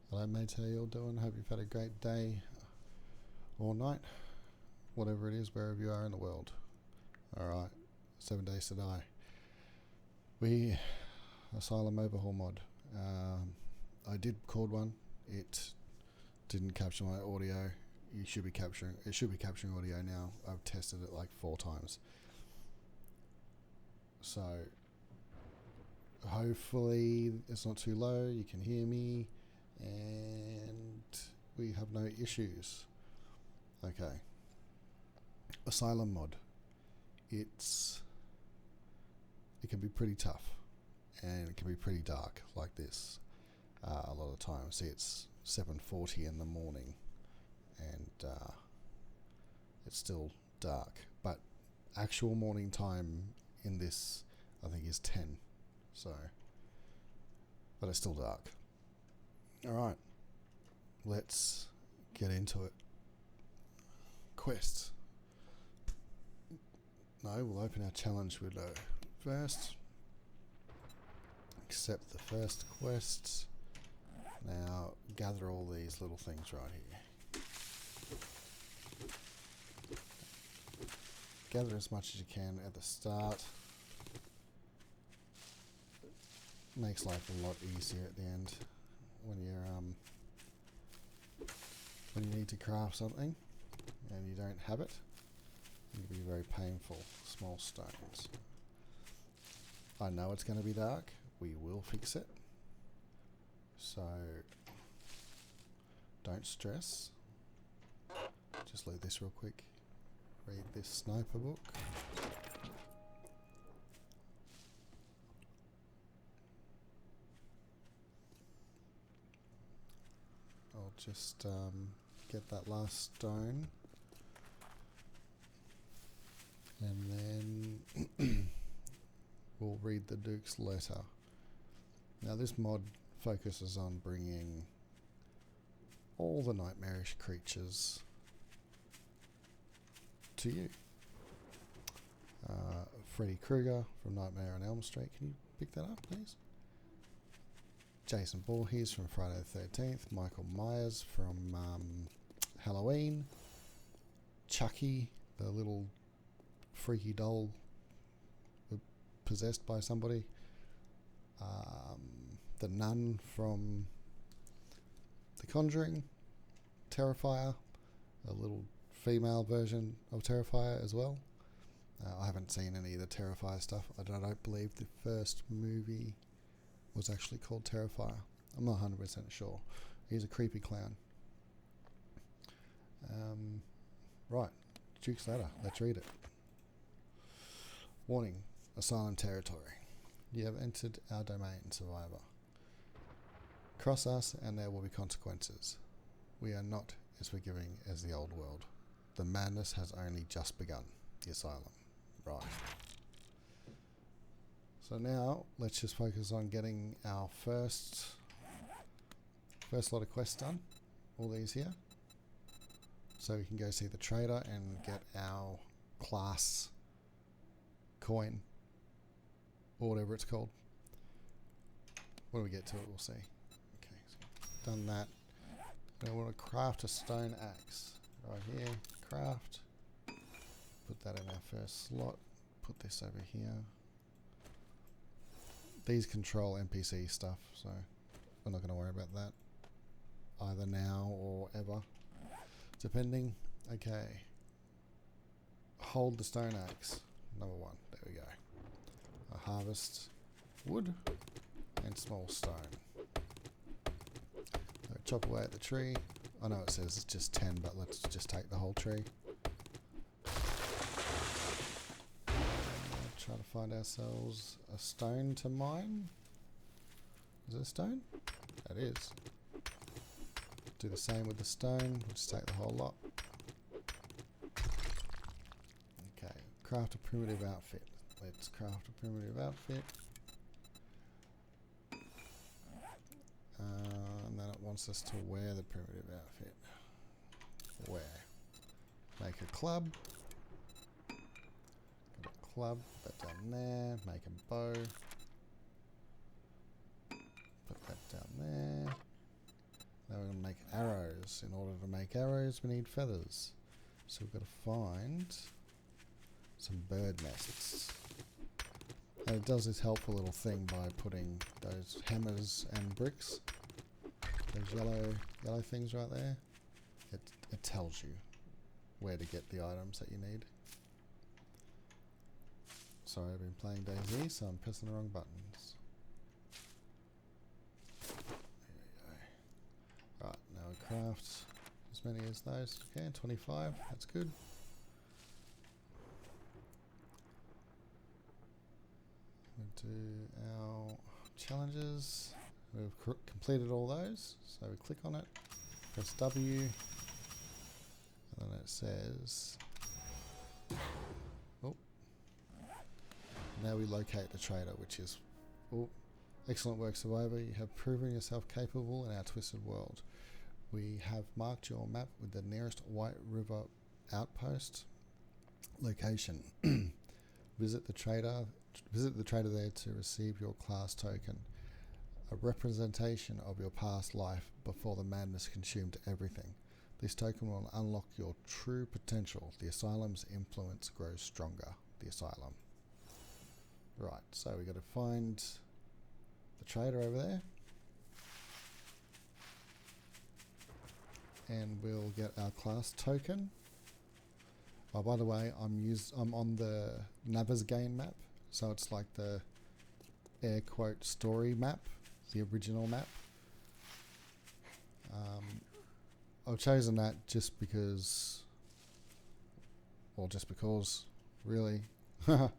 Hello mates, how you all doing? Hope you've had a great day or night, whatever it is, wherever you are in the world. Alright, 7 days to die. Asylum overhaul mod. I did record one. It didn't capture my audio. It should be capturing audio now. I've tested it like 4 times. So hopefully it's not too low, you can hear me, and we have no issues. Okay. Asylum mod. It can be pretty tough, and it can be pretty dark like this a lot of the time. See, it's 7:40 in the morning, and it's still dark. But actual morning time in this, I think, is 10. So, but it's still dark. All right, let's get into it. Quests. No, we'll open our challenge window first. Accept the first quest. Now gather all these little things right here. Gather as much as you can at the start. Makes life a lot easier at the end when you need to craft something and you don't have it. It can be very painful. Small stones. I know it's going to be dark. We will fix it. So don't stress. Just load this real quick. Read this sniper book. I'll just get that last stone. And then we'll read the Duke's letter. Now this mod focuses on bringing all the nightmarish creatures to you. Freddy Krueger from Nightmare on Elm Street. Can you pick that up, please? Jason Voorhees from Friday the 13th. Michael Myers from Halloween. Chucky, the little freaky doll possessed by somebody. The nun from The Conjuring. Terrifier, a little female version of Terrifier as well. I haven't seen any of the Terrifier stuff. I don't believe the first movie was actually called Terrifier. I'm not 100% sure. He's a creepy clown. Right, Duke's letter. Let's read it. Warning, Asylum territory. You have entered our domain, survivor. Cross us and there will be consequences. We are not as forgiving as the old world. The madness has only just begun. The Asylum. Right. So now, let's just focus on getting our first lot of quests done. All these here. So we can go see the trader and get our class coin. Or whatever it's called. When we get to it, we'll see. Okay, so done that. Now we want to craft a stone axe. Right here, craft. Put that in our first slot. Put this over here. These control NPC stuff, so we're not going to worry about that either now or ever, depending. Okay. Hold the stone axe. Number 1. There we go. Harvest wood and small stone. Chop away at the tree. I know it says it's just 10, but let's just take the whole tree. Try to find ourselves a stone to mine. Is it a stone? That is. Do the same with the stone. We'll just take the whole lot. Okay, craft a primitive outfit. Let's craft a primitive outfit. And then it wants us to wear the primitive outfit. Wear. Make a club. Got a club. Put that down there. Make a bow. Put that down there. arrows. In order to make arrows, we need feathers. So we've got to find some bird nests. And it does this helpful little thing by putting those hammers and bricks, those yellow things right there. It tells you where to get the items that you need. Sorry, I've been playing DayZ, so I'm pressing the wrong buttons. There we go. Right, now we craft as many as those. Okay, 25, that's good. We'll do our challenges. We've completed all those, so we click on it, press W, and then it says, oh, now we locate the trader, which is, oh, excellent work, survivor. You have proven yourself capable in our twisted world. We have marked your map with the nearest White River outpost location. Visit the trader there to receive your class token, a representation of your past life before the madness consumed everything. This token will unlock your true potential. The Asylum's influence grows stronger. The Asylum. Right, so we got to find the trader over there, and we'll get our class token. Oh, by the way, I'm on the Navezgane map, so it's like the air quote story map, the original map. I've chosen that just because, really. The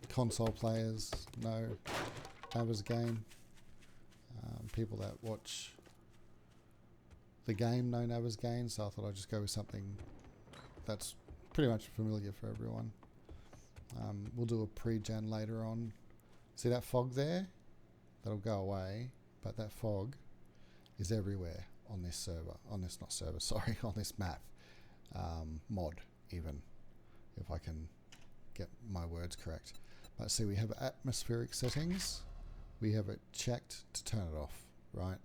console players know Navezgane. People that watch the game know Navezgane, so I thought I'd just go with something that's pretty much familiar for everyone. We'll do a pre-gen later on. See that fog there? That'll go away, but that fog is everywhere on this server. On this map. Mod, even, if I can get my words correct. But see, we have atmospheric settings. We have it checked to turn it off, right?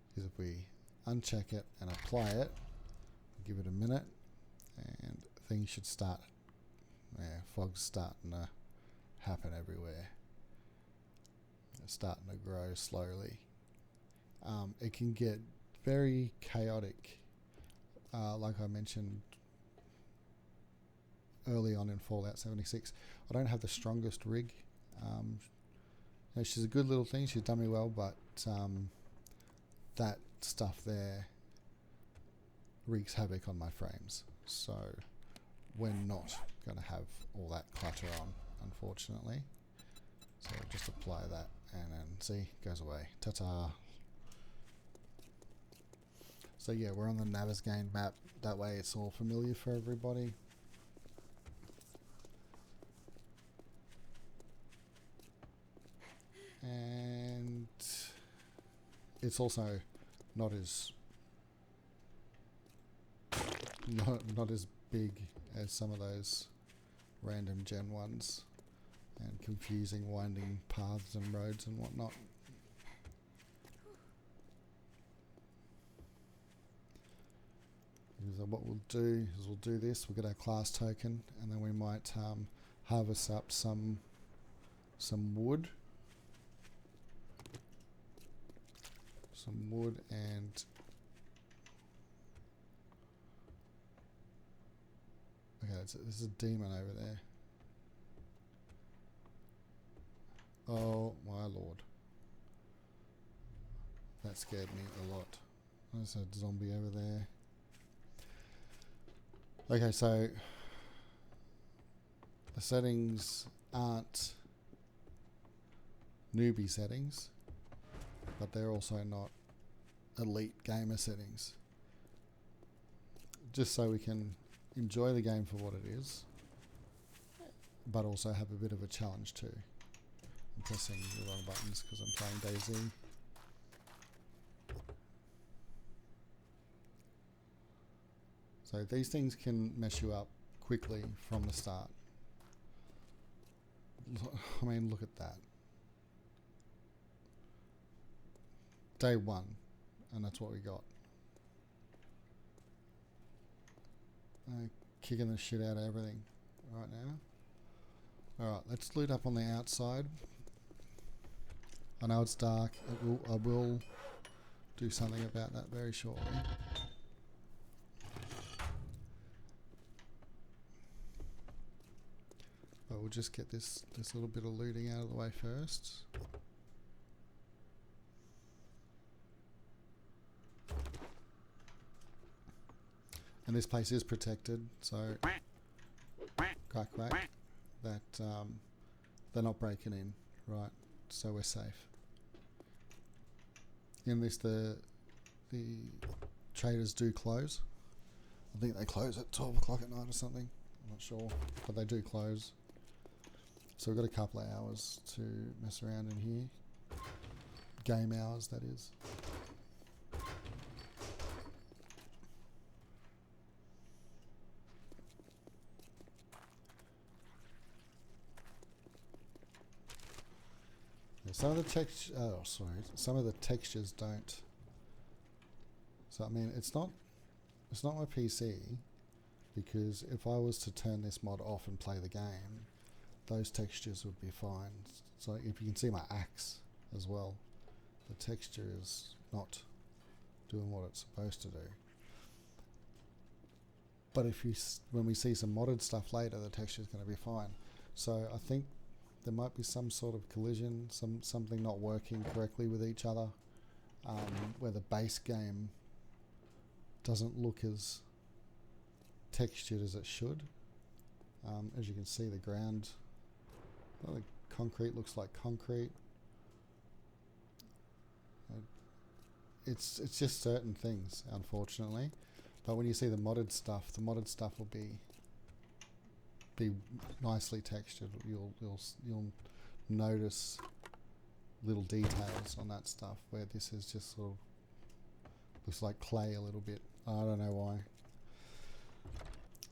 Because if we uncheck it and apply it, give it a minute, and things should start. Yeah, fog's starting to happen everywhere. It's starting to grow slowly. It can get very chaotic, like I mentioned early on in Fallout 76. I don't have the strongest rig. You know, she's a good little thing. She's done me well, but that stuff there wreaks havoc on my frames. So we're not going to have all that clutter on, unfortunately. So just apply that, and then see, goes away. Ta-ta. So yeah, we're on the Navezgane map. That way it's all familiar for everybody. And it's also not as big as some of those random gen ones, and confusing winding paths and roads and whatnot. So what we'll do is we'll do this. We'll get our class token, and then we might harvest up some wood. Some wood, and okay, there's a demon over there. Oh my lord, that scared me a lot. There's a zombie over there. Okay, so the settings aren't newbie settings, but they're also not elite gamer settings. Just so we can enjoy the game for what it is, but also have a bit of a challenge too. I'm pressing the wrong buttons because I'm playing DayZ. So these things can mess you up quickly from the start. I mean, look at that. Day one, and that's what we got. Kicking the shit out of everything right now. Alright, let's loot up on the outside. I know it's dark. I will do something about that very shortly. But we'll just get this little bit of looting out of the way first. And this place is protected, so quack quack, that they're not breaking in, right? So we're safe. In this, the traders do close. I think they close at 12 o'clock at night or something. I'm not sure, but they do close. So we've got a couple of hours to mess around in here. Game hours, that is. Some of the some of the textures don't. So I mean, it's not my PC, because if I was to turn this mod off and play the game, those textures would be fine. So if you can see my axe as well, the texture is not doing what it's supposed to do. But when we see some modded stuff later, the texture is going to be fine. So I think there might be some sort of collision, something not working correctly with each other, where the base game doesn't look as textured as it should. As you can see, the ground, the concrete looks like concrete. It's just certain things, unfortunately. But when you see the modded stuff will be nicely textured. You'll notice little details on that stuff, where this is just sort of looks like clay a little bit. I don't know why.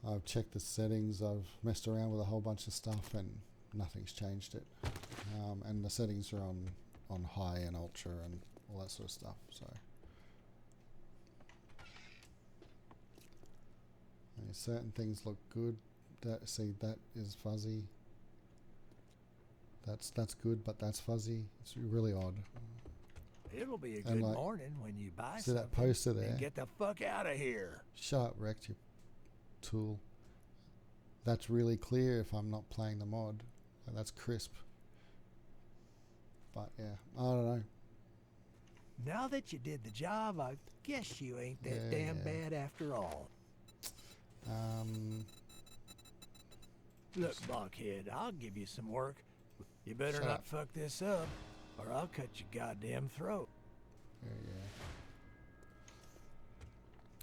I've checked the settings, I've messed around with a whole bunch of stuff, and nothing's changed it. And the settings are on high and ultra and all that sort of stuff. So certain things look good. See, that is fuzzy. That's good, but that's fuzzy. It's really odd. It'll be a good morning when you buy see something. That poster there? And get the fuck out of here. Shut up, Rex, you tool. That's really clear if I'm not playing the mod. That's crisp. But yeah, I don't know. Now that you did the job, I guess you ain't that damn bad after all. Look, Buckhead, I'll give you some work. You better not fuck this up, or I'll cut your goddamn throat. Yeah.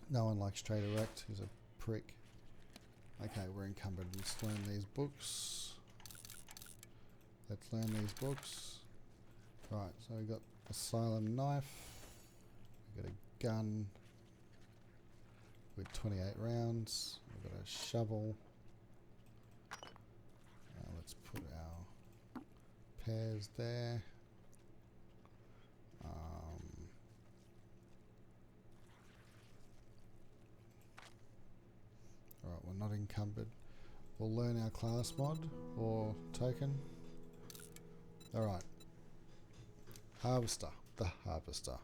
No one likes Trader Rex. He's a prick. Okay, we're encumbered. Let's learn these books. Right, so we've got Asylum knife. We've got a gun with 28 rounds. We've got a shovel. Let's put our pairs there. Alright, we're not encumbered. We'll learn our class mod or token. Alright. Harvester. The harvester.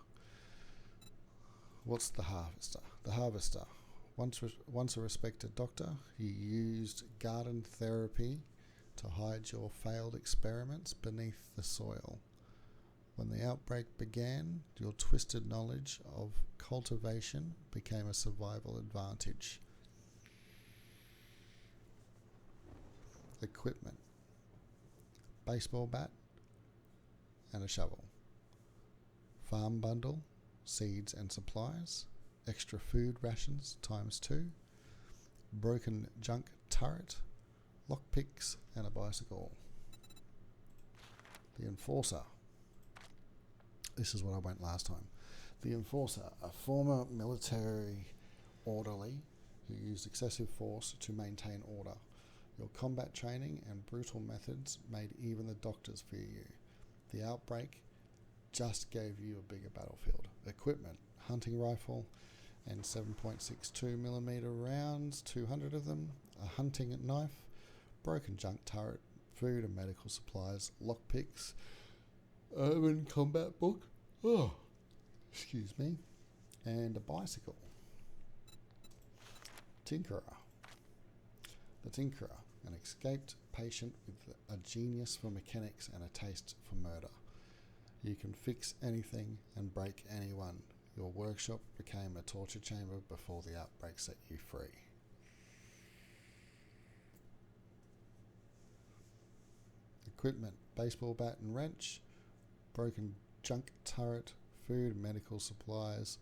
What's the harvester? The harvester. Once a respected doctor, he used garden therapy to hide your failed experiments beneath the soil. When the outbreak began, your twisted knowledge of cultivation became a survival advantage. Equipment. Baseball bat and a shovel. Farm bundle, seeds and supplies. Extra food rations ×2. Broken junk turret. Lockpicks and a bicycle. The Enforcer. This is what I went last time. The Enforcer, a former military orderly who used excessive force to maintain order. Your combat training and brutal methods made even the doctors fear you. The outbreak just gave you a bigger battlefield. Equipment, hunting rifle, and 7.62mm rounds, 200 of them, a hunting knife, broken junk turret, food and medical supplies, lockpicks, urban combat book, excuse me, and a bicycle. Tinkerer. The Tinkerer, an escaped patient with a genius for mechanics and a taste for murder. You can fix anything and break anyone. Your workshop became a torture chamber before the outbreak set you free. Equipment, baseball bat and wrench, broken junk turret, food and medical supplies,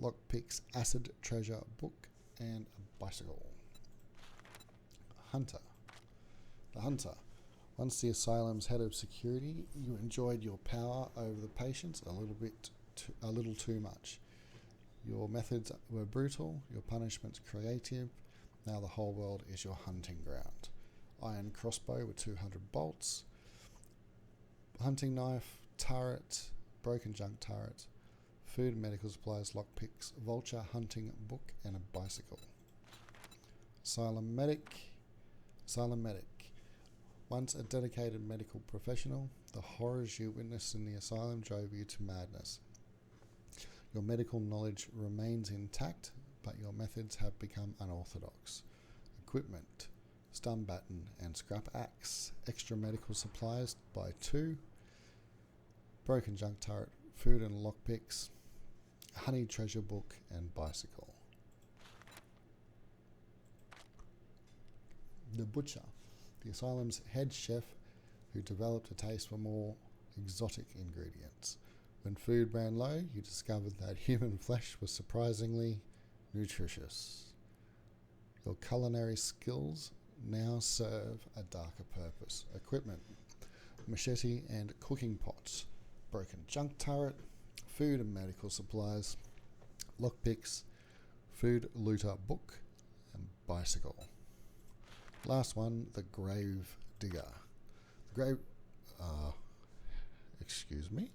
lockpicks, acid treasure book, and a bicycle. Hunter. The Hunter. Once the asylum's head of security, you enjoyed your power over the patients a little too much. Your methods were brutal, your punishments creative. Now the whole world is your hunting ground. Iron crossbow with 200 bolts, hunting knife, turret, broken junk turret, food and medical supplies, lockpicks, vulture hunting book, and a bicycle. Asylum medic. Once a dedicated medical professional, the horrors you witnessed in the asylum drove you to madness. Your medical knowledge remains intact, but your methods have become unorthodox. Equipment, stun baton and scrap axe, extra medical supplies by 2, broken junk turret, food and lockpicks, honey treasure book, and bicycle. The Butcher, the asylum's head chef who developed a taste for more exotic ingredients. When food ran low, you discovered that human flesh was surprisingly nutritious. Your culinary skills now serve a darker purpose. Equipment, machete and cooking pots, broken junk turret, food and medical supplies, lockpicks, food looter book, and bicycle. Last one, the Grave Digger. Excuse me.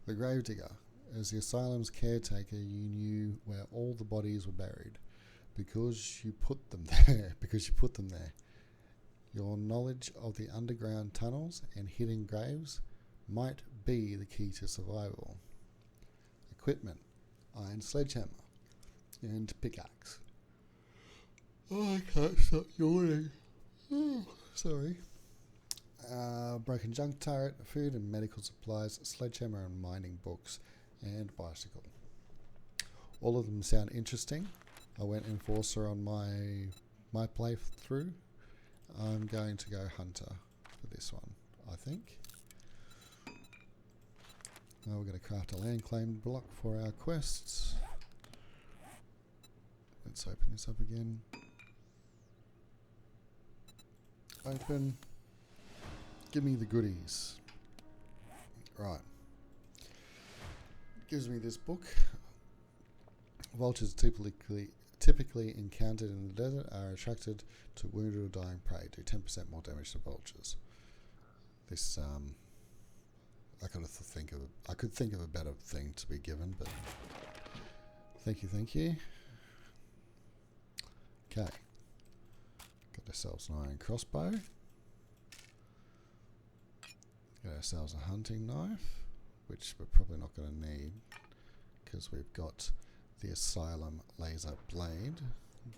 The Grave Digger. As the asylum's caretaker, you knew where all the bodies were buried because you put them there. Your knowledge of the underground tunnels and hidden graves might be the key to survival. Equipment, iron sledgehammer and pickaxe. Oh, I can't stop yawning. Oh, sorry. Broken junk turret, food and medical supplies, sledgehammer and mining books, and bicycle. All of them sound interesting. I went Enforcer on my playthrough. I'm going to go Hunter for this one, I think. Now we're going to craft a land claim block for our quests. Let's open this up again. Open. Give me the goodies. Right. Gives me this book. Vultures typically encountered in the desert are attracted to wounded or dying prey. Do 10% more damage to vultures. This I could think of a better thing to be given, but thank you. Okay. Got ourselves an iron crossbow. Got ourselves a hunting knife, which we're probably not going to need because we've got the Asylum laser blade.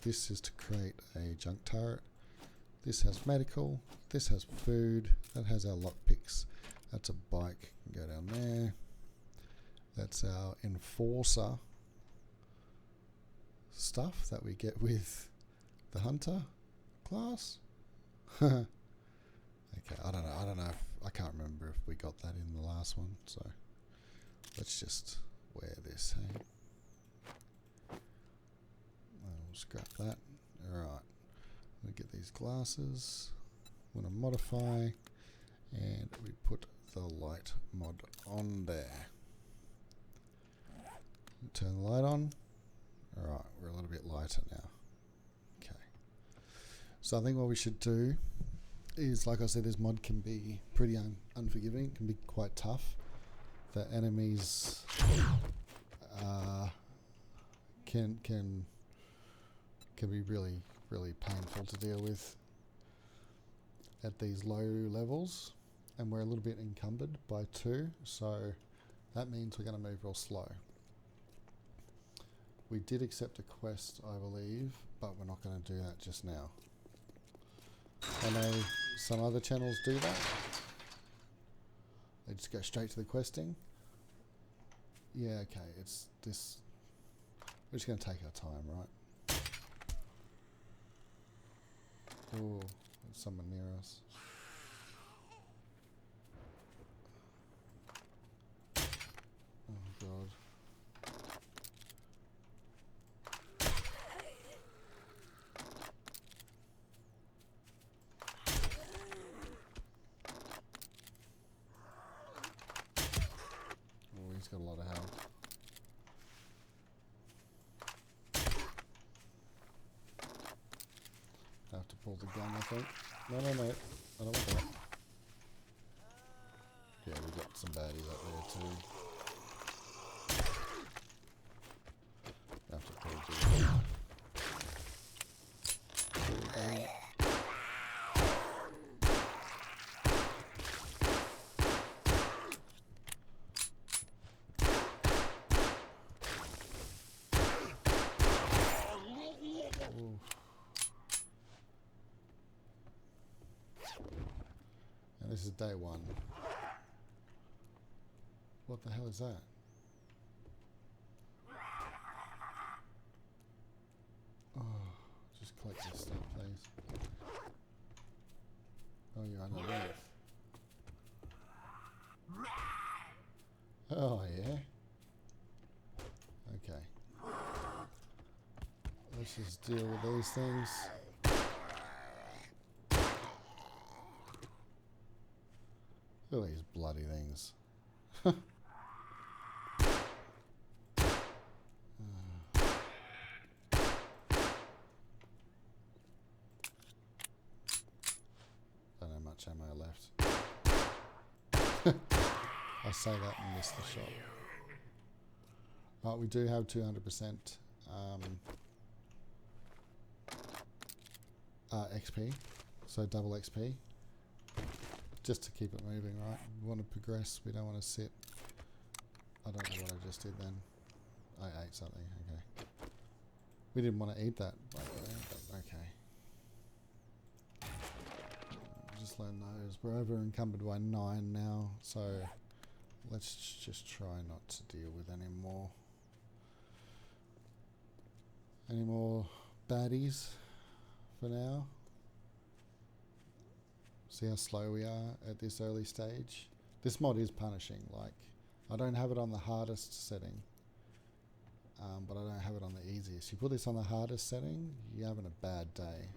This is to create a junk turret. This has medical. This has food. That has our lockpicks. That's a bike. Go down there. That's our Enforcer stuff that we get with the Hunter class. Okay, I don't know. I can't remember if we got that in the last one. So let's just wear this. Hey, I'll scrap that. All right. We get these glasses. I'm going to modify, and we put the light mod on there. Turn the light on. All right, we're a little bit lighter now. Okay. So I think what we should do is, like I said, this mod can be pretty unforgiving. It can be quite tough. The enemies can be really painful to deal with at these low levels, and we're a little bit encumbered by 2, so that means we're going to move real slow. We did accept a quest, I believe, but we're not going to do that just now. I know some other channels do that. They just go straight to the questing. Yeah, okay, it's this. We're just going to take our time, right? Oh, there's someone near us. Oh, God. Oh, he's got a lot of health. I have to pull the gun, I think. No, I don't want that. Yeah, we've got some baddies up there too. I have to pull the gun. And this is day 1. What the hell is that? Oh, just collect this stuff, please. Oh, you're underneath. Oh, yeah. Okay. Let's just deal with these things. Look at these bloody things. Don't have much ammo left. I say that and miss the shot. Right, we do have 200% XP, so double XP, just to keep it moving, right? We want to progress, we don't want to sit. I don't know what I just did then. I ate something, okay. We didn't want to eat that, by the way, but okay. Just learn those. We're over encumbered by 9 now, so let's just try not to deal with any more baddies for now. See how slow we are at this early stage. This mod is punishing. Like, I don't have it on the hardest setting, but I don't have it on the easiest. You put this on the hardest setting, you're having a bad day.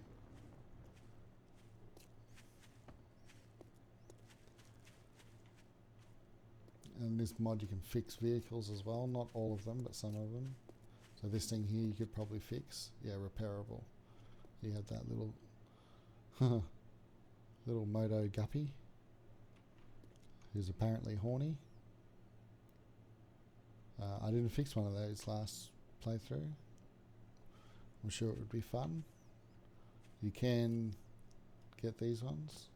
And this mod you can fix vehicles as well, not all of them, but some of them. So this thing here you could probably fix. Yeah, repairable. You have that little little moto guppy who's apparently horny. I didn't fix one of those last playthrough. I'm sure it would be fun. You can get these ones.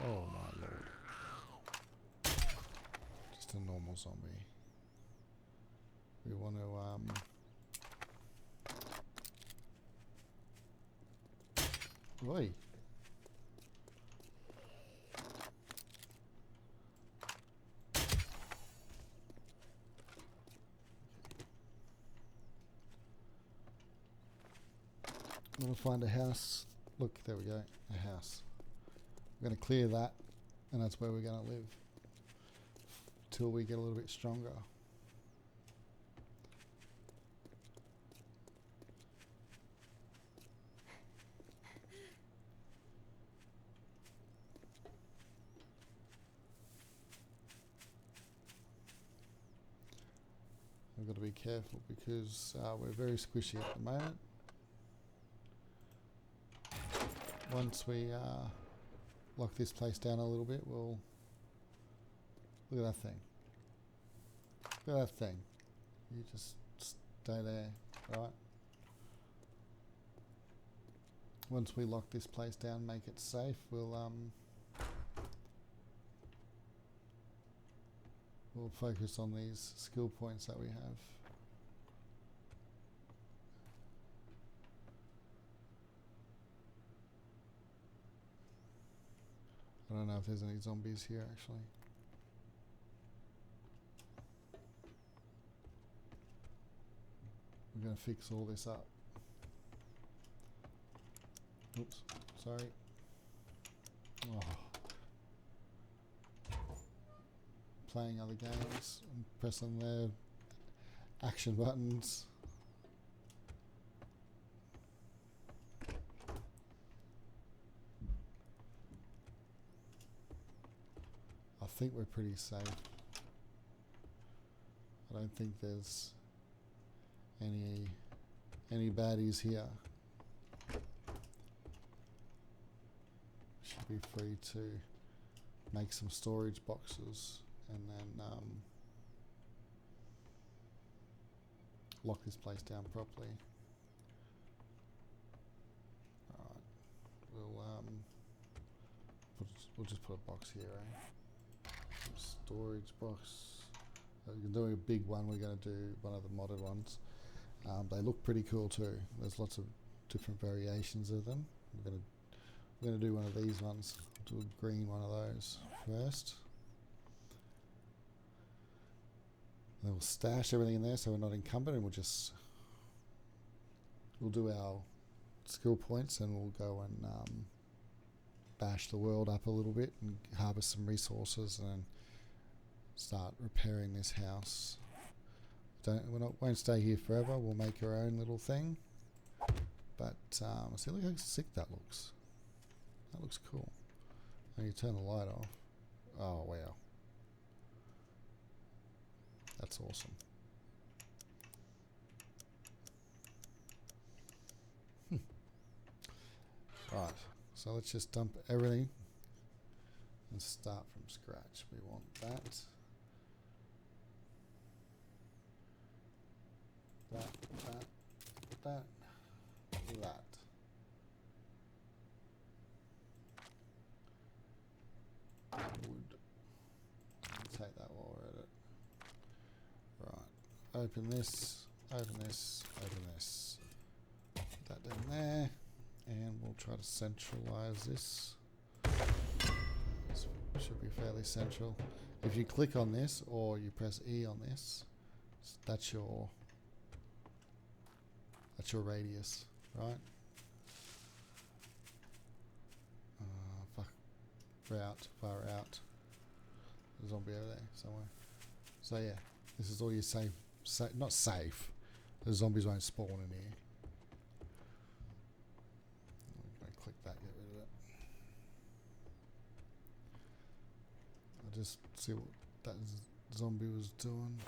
Oh my lord. Just a normal zombie. We want to Oi. I'm going to find a house. Look, there we go, a house. We're going to clear that, and that's where we're going to live till we get a little bit stronger. We've got to be careful because we're very squishy at the moment. once we lock this place down a little bit, we'll look at that thing. Look at that thing. You just stay there, right? Once we lock this place down, make it safe, we'll focus on these skill points that we have. I don't know if there's any zombies here actually. We're going to fix all this up. Oops, sorry. Oh. Playing other games and pressing the action buttons. I think we're pretty safe. I don't think there's any baddies here. Should be free to make some storage boxes and then lock this place down properly. Alright, we'll just put a box here, eh? Storage box. We're doing a big one. We're going to do one of the modded ones. They look pretty cool too. There's lots of different variations of them. We're going to do one of these ones. Do a green one of those first. Then we'll stash everything in there so we're not encumbered, and we'll do our skill points, and we'll go and bash the world up a little bit and harvest some resources and then start repairing this house. Won't stay here forever. We'll make our own little thing. But see, look how sick that looks. That looks cool. And you turn the light off. Oh wow, that's awesome. Right, so let's just dump everything and start from scratch. We want that. That. Wood. Take that while we're at it. Right. Open this. Open this. Put that down there. And we'll try to centralize this. This should be fairly central. If you click on this or you press E on this, that's your radius, right? Far out. There's a zombie over there somewhere. So yeah, this is all your safe. Not safe. The zombies won't spawn in here. I'm going to click that, get rid of it. I'll just see what that zombie was doing.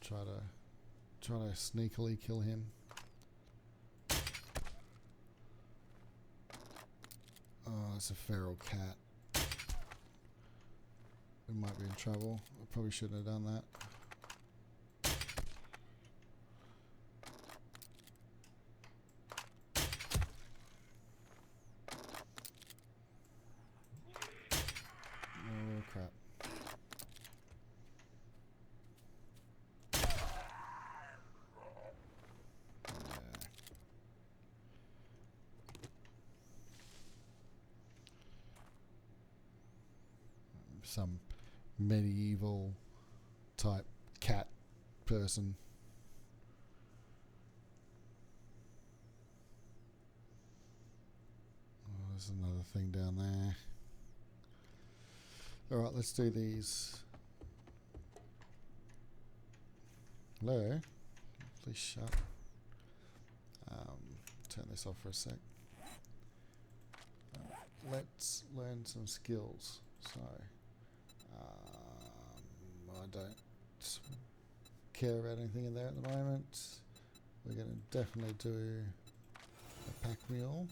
Try to sneakily kill him. Oh, it's a feral cat. We might be in trouble. I probably shouldn't have done that. Oh crap. Some medieval type cat person. Oh, there's another thing down there. Alright, let's do these. Hello? Please shut. Turn this off for a sec. Let's learn some skills. So I don't care about anything in there at the moment. We're going to definitely do a pack mule.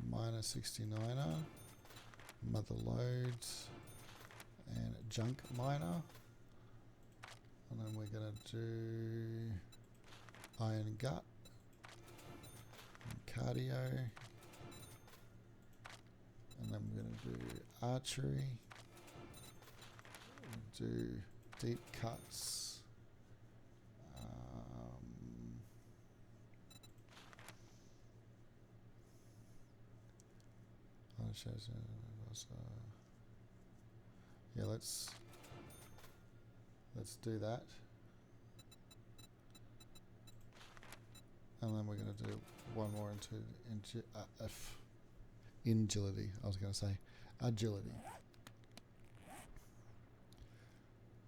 Miner 69er, mother loads, and junk miner. And then we're going to do iron gut, and cardio, and then we're going to do archery, do deep cuts. Yeah, let's do that, and then we're going to do one more into agility. I was going to say agility.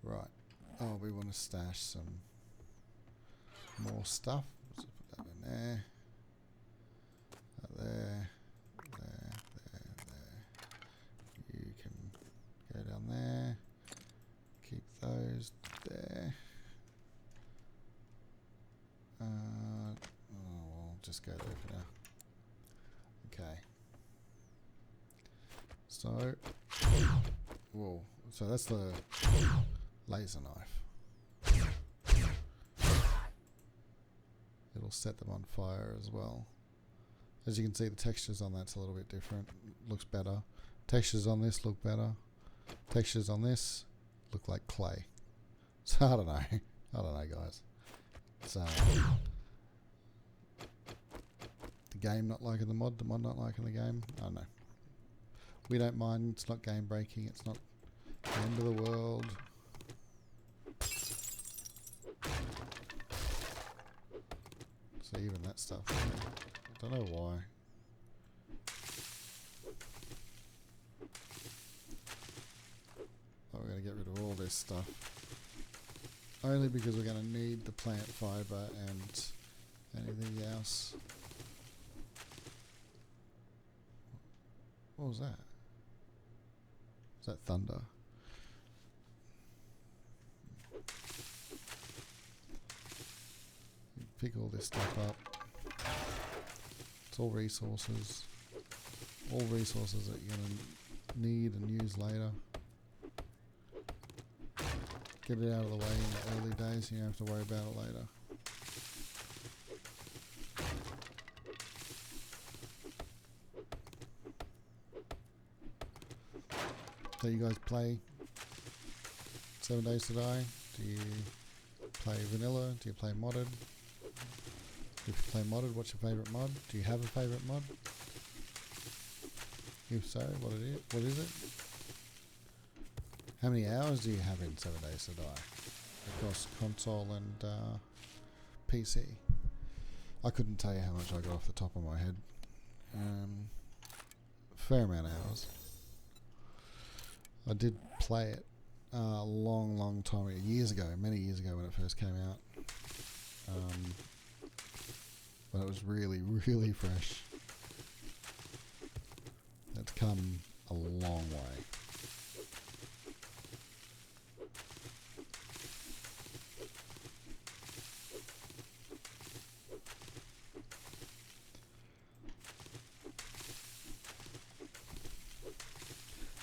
Right. Oh, we want to stash some more stuff. Let's put that in there. There. You can go down there. Keep those there. We'll just go there for now. Okay. So, whoa. So that's the laser knife. It'll set them on fire as well. As you can see, the textures on that's a little bit different. Looks better. Textures on this look better. Textures on this look like clay. So I don't know. I don't know, guys. So the game not liking the mod not liking the game. I don't know. We don't mind. It's not game breaking. It's not the end of the world. So even that stuff. I don't know why. Oh, we're going to get rid of all this stuff. Only because we're going to need the plant fibre and anything else. What was that? Is that thunder? You pick all this stuff up. It's all resources. All resources that you're going to need and use later. Get it out of the way in the early days, you don't have to worry about it later. So you guys play 7 Days to Die? Do you play vanilla? Do you play modded? If you play modded, what's your favourite mod? Do you have a favourite mod? If so, what is it? How many hours do you have in 7 Days to Die? Across console and PC. I couldn't tell you how much I got off the top of my head. Fair amount of hours. I did play it a long time ago, many years ago when it first came out. When it was really fresh. It's come a long way.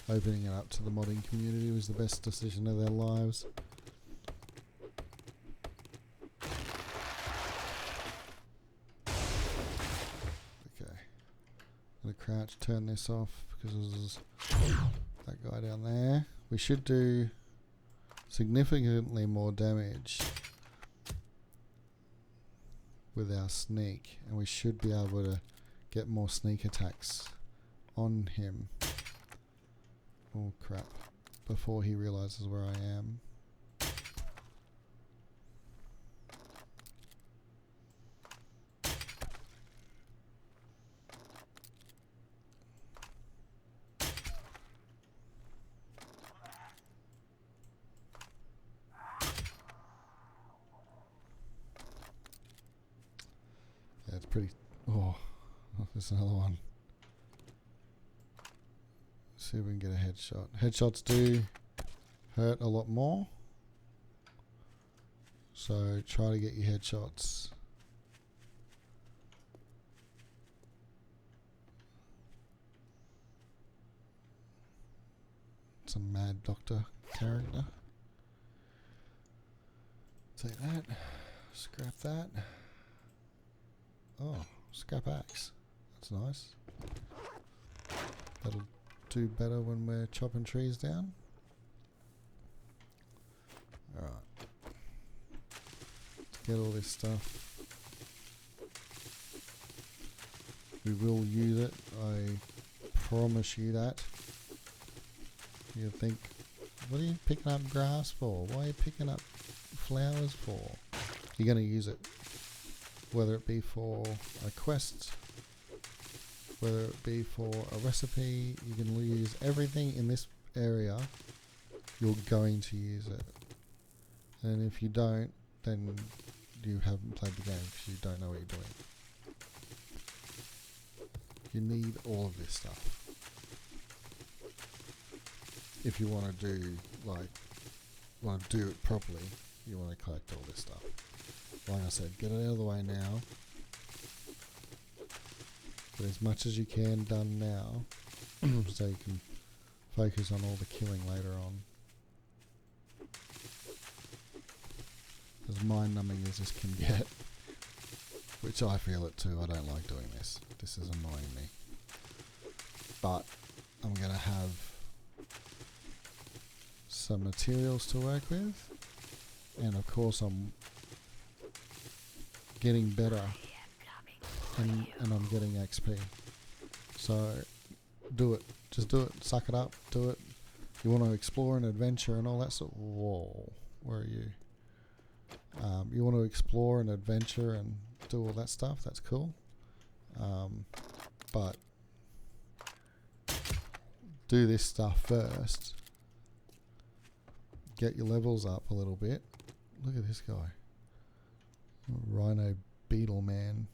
Opening it up to the modding community was the best decision of their lives. Okay. I'm going to crouch, turn this off because there's that guy down there. We should do significantly more damage with our sneak, and we should be able to get more sneak attacks on him. Oh crap, before he realizes where I am. Yeah, it's pretty... Oh, there's another one. See if we can get a headshot. Headshots do hurt a lot more, so try to get your headshots. some mad doctor character. Take that. Scrap that. Oh, scrap axe. That's nice. That'll do better when we're chopping trees down. Alright. Get all this stuff. We will use it. I promise you that. You think, what are you picking up grass for? Why are you picking up flowers for? You're going to use it. Whether it be for a quest, whether it be for a recipe, you can use everything in this area. You're going to use it. And if you don't, then you haven't played the game because you don't know what you're doing. You need all of this stuff. If you want to do, it properly, you want to collect all this stuff. Like I said, get it out of the way now. Get as much as you can done now, so you can focus on all the killing later on. As mind-numbing as this can get, which I feel it too. I don't like doing this. This is annoying me. But I'm going to have some materials to work with, and of course I'm getting better, and I'm getting XP. So do it. Just do it. Suck it up. Do it. You want to explore and adventure and all that sort. Whoa, where are you? You want to explore and adventure and do all that stuff. That's cool. But do this stuff first. Get your levels up a little bit. Look at this guy. Rhino Beetle Man.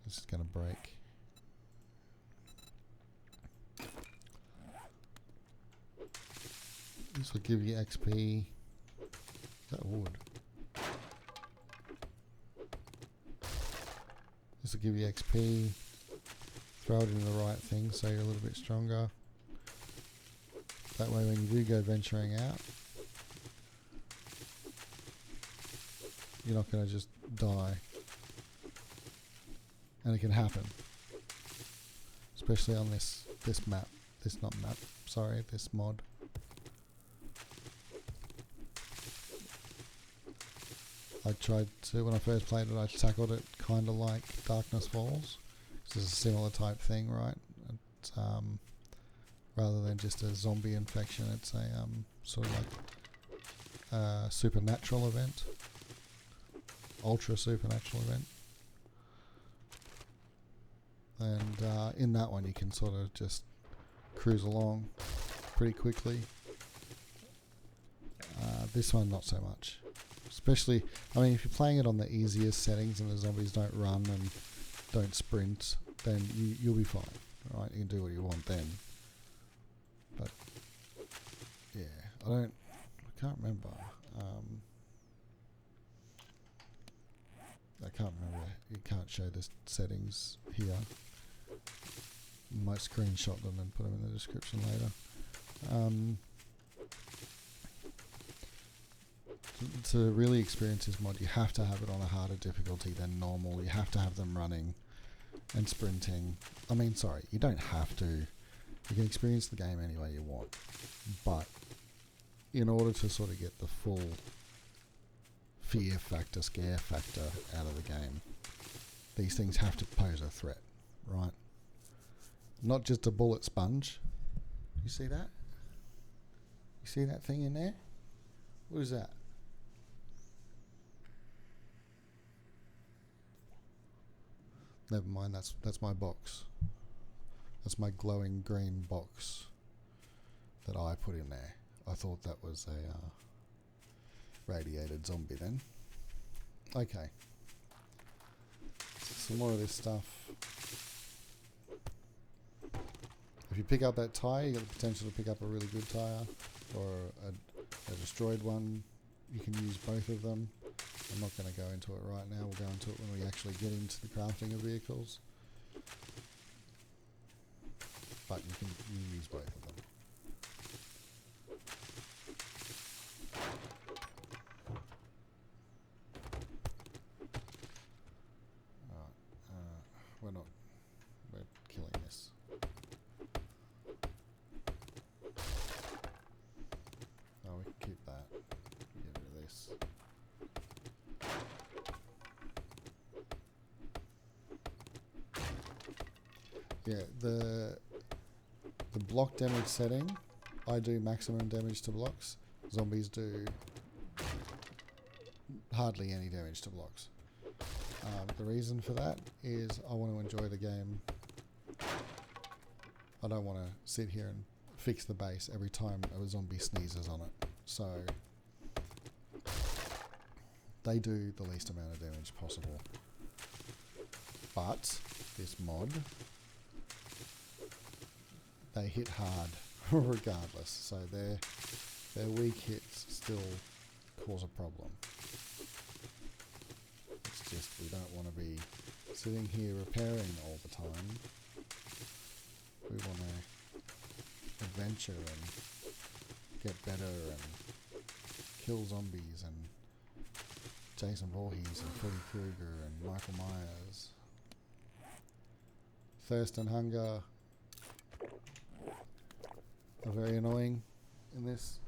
This is going to break. This will give you XP. That wood. This will give you XP. Throw it in the right thing so you're a little bit stronger. That way when you do go venturing out, you're not going to just die. And it can happen. Especially on this map. This mod. I tried to, when I first played it, I tackled it kind of like Darkness Falls. This is a similar type thing, right? It's, rather than just a zombie infection, it's a sort of like a supernatural event. Ultra supernatural event. And in that one you can sort of just cruise along pretty quickly. This one not so much. Especially, I mean, if you're playing it on the easiest settings and the zombies don't run and don't sprint, then you'll be fine, right? You can do what you want then. But yeah, I can't remember. I can't remember. You can't show the settings here. Might screenshot them and put them in the description later. To really experience this mod, you have to have it on a harder difficulty than normal. You have to have them running and sprinting. I mean, sorry, you don't have to. You can experience the game any way you want. But in order to sort of get the full fear factor, scare factor out of the game, these things have to pose a threat, right? Not just a bullet sponge. You see that? You see that thing in there? What is that? Never mind, that's my box. That's my glowing green box that I put in there. I thought that was a radiated zombie then. Okay. Some more of this stuff. If you pick up that tyre, you get the potential to pick up a really good tyre or a destroyed one. You can use both of them. I'm not going to go into it right now. We'll go into it when we actually get into the crafting of vehicles. but you can use both of them. We're killing this. Oh, we can keep that. Get rid of this. Yeah, the block damage setting, I do maximum damage to blocks. Zombies do hardly any damage to blocks. The reason for that is I want to enjoy the game. I don't want to sit here and fix the base every time a zombie sneezes on it. So they do the least amount of damage possible. But this mod, they hit hard regardless. So their weak hits still cause a problem. It's just we don't want to be sitting here repairing all the time. We want to adventure and get better and kill zombies and Jason Voorhees and Freddy Krueger and Michael Myers. Thirst and hunger are very annoying in this.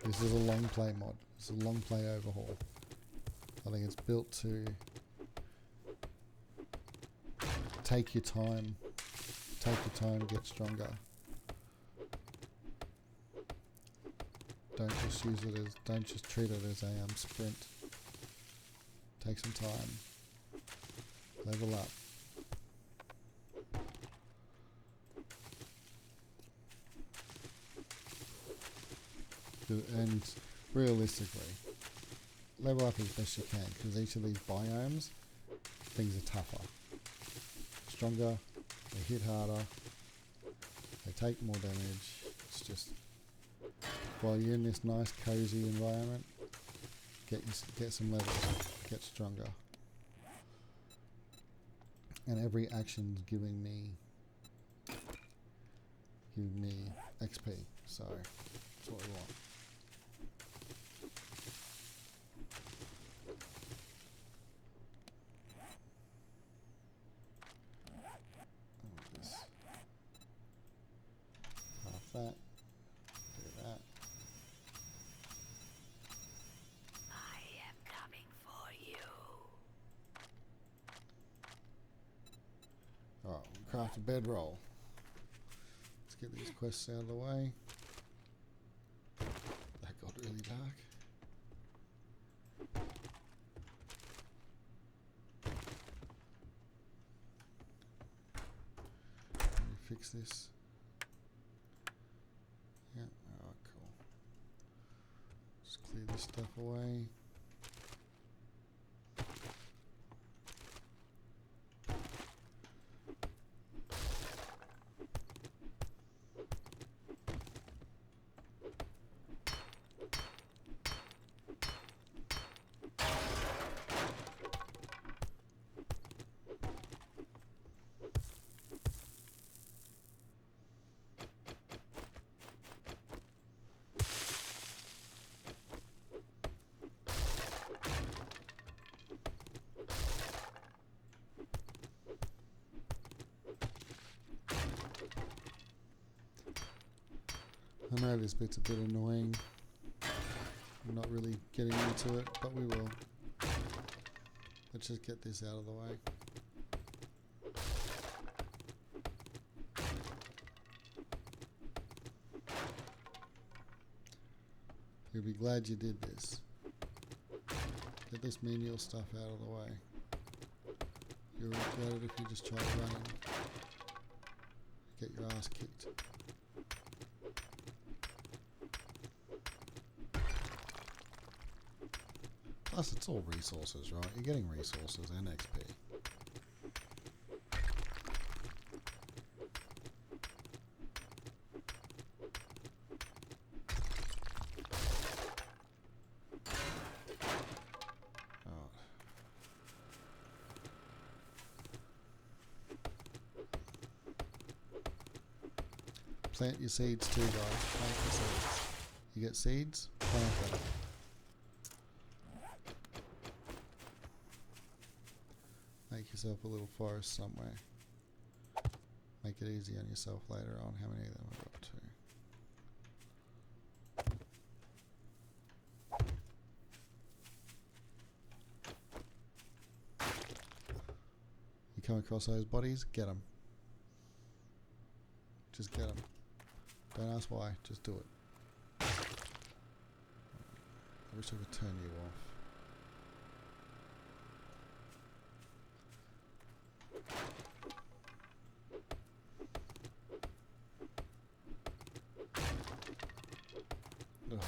This is a long play mod. It's a long play overhaul. I think it's built to take your time. Take your time to get stronger. Don't just use it as, don't just treat it as a sprint. Take some time. Level up. And realistically, level up as best you can, because each of these biomes, things are tougher. Stronger, they hit harder, they take more damage. It's just, while you're in this nice cozy environment, get some levels, get stronger. And every action's giving me XP, so that's what we want. That, do that. I am coming for you. Alright, we'll craft a bedroll. Let's get these quests out of the way. That got really dark. Let me fix this. Yeah, alright, cool. Just clear this stuff away. I know this bit's a bit annoying. I'm not really getting into it, but we will. Let's just get this out of the way. You'll be glad you did this. Get this menial stuff out of the way. You'll regret it if you just try to run and get your ass kicked. Plus, it's all resources, right? You're getting resources and XP. plant your seeds too, guys. Plant your seeds. You get seeds? Plant them. Make yourself a little forest somewhere. Make it easy on yourself later on. How many of them I've got? 2. You come across those bodies, get them. Just get them. Don't ask why, just do it. I wish I could turn you off. Ugh.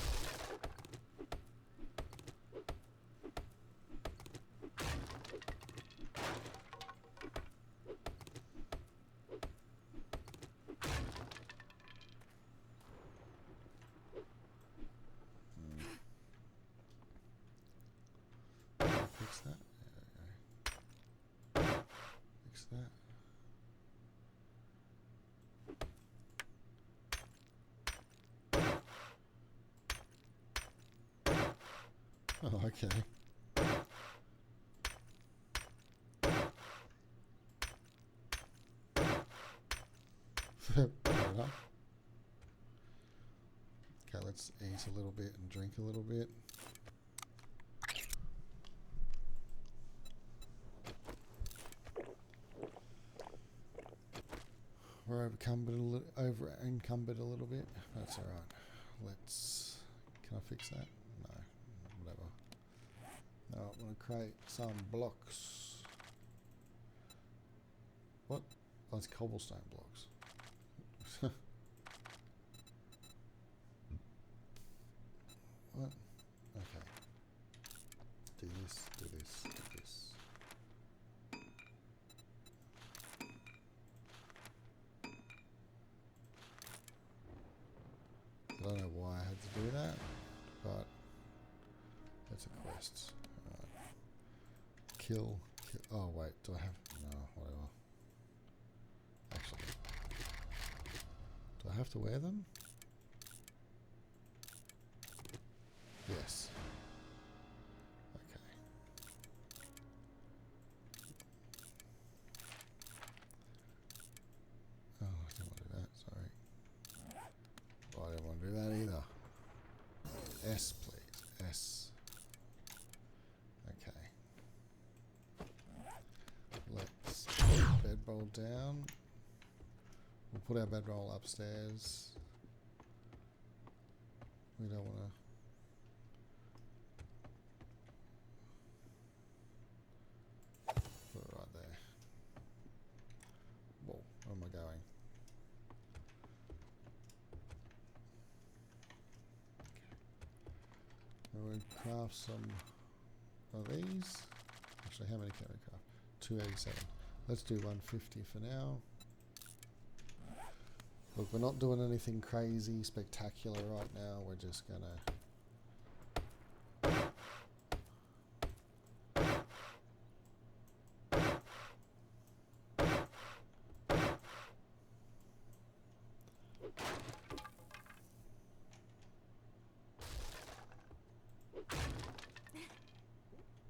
Fix that. There we go. Fix that. Oh, okay. Fair enough. Okay, let's eat a little bit and drink a little bit. We're over encumbered a little bit. That's alright. Let's. Can I fix that? No. Whatever. No, I'm going to create some blocks. What? Oh, it's cobblestone blocks. What? Okay. Do this, do this, do this. I don't know why I had to do that, but that's a quest. Kill. Oh wait, do I have? No, whatever. Actually, do I have to wear them? Yes. Okay. Oh, I didn't want to do that. Sorry. Oh, I didn't want to do that either. S, please. S. Okay. Let's put bedroll down. We'll put our bedroll upstairs. We don't want to. Put it right there. Whoa, where am I going? We'll craft some of these. Actually, how many can we craft? 287. Let's do 150 for now. Look, we're not doing anything crazy, spectacular right now. We're just gonna.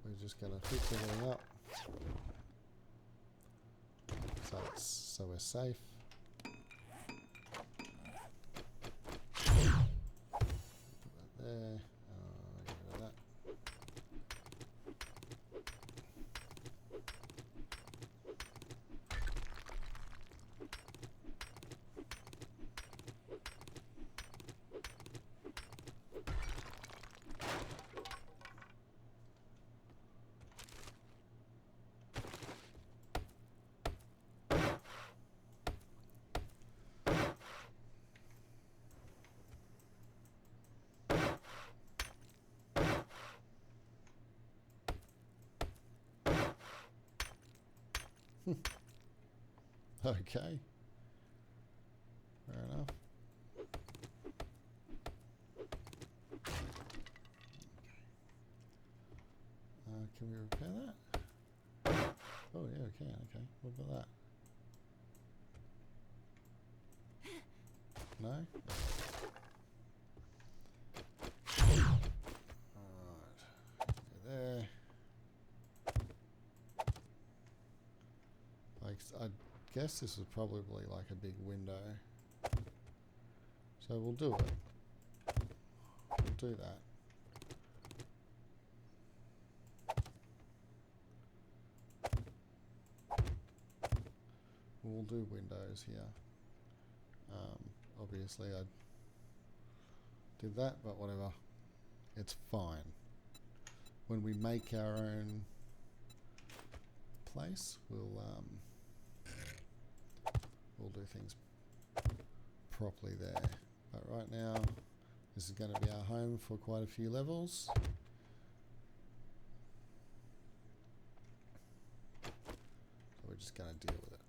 We're just gonna fix everything up. So we're safe. Put that there. Get rid of that. Okay. Fair enough. Can we repair that? Oh yeah, we can. Okay. What about that? No? Alright. Go there. I guess this is probably like a big window. So we'll do it. We'll do that. We'll do windows here. Obviously I did that, but whatever. It's fine. When we make our own place, we'll do things properly there. But right now, this is going to be our home for quite a few levels. So we're just going to deal with it.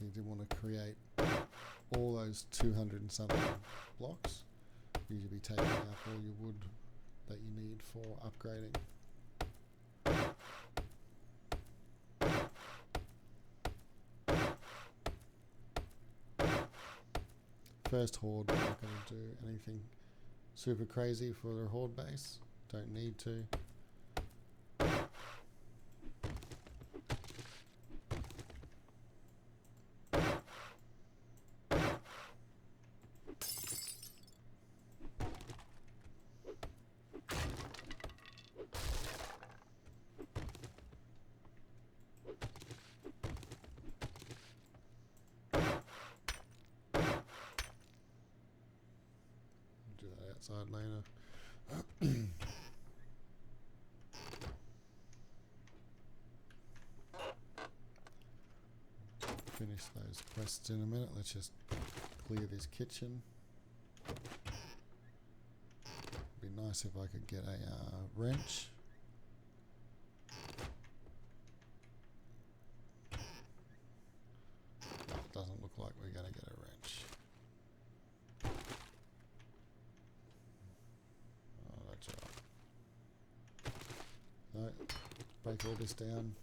You do want to create all those 200 and something blocks. You should be taking out all your wood that you need for upgrading. First horde, we're not going to do anything super crazy for the horde base. Don't need to. Do that outside later. Finish those quests in a minute. Let's just clear this kitchen. Be nice if I could get a wrench. Doesn't look like we're going to get a wrench. Oh, that's all right. No, break all this down.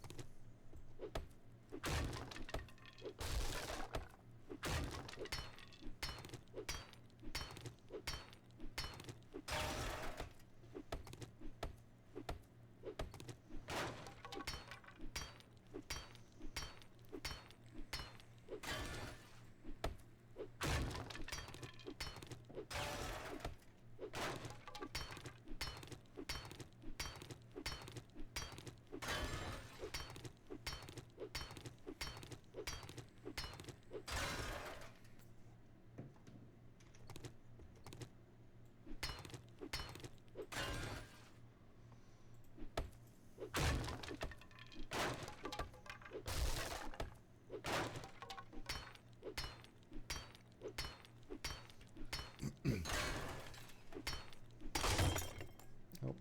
Oh.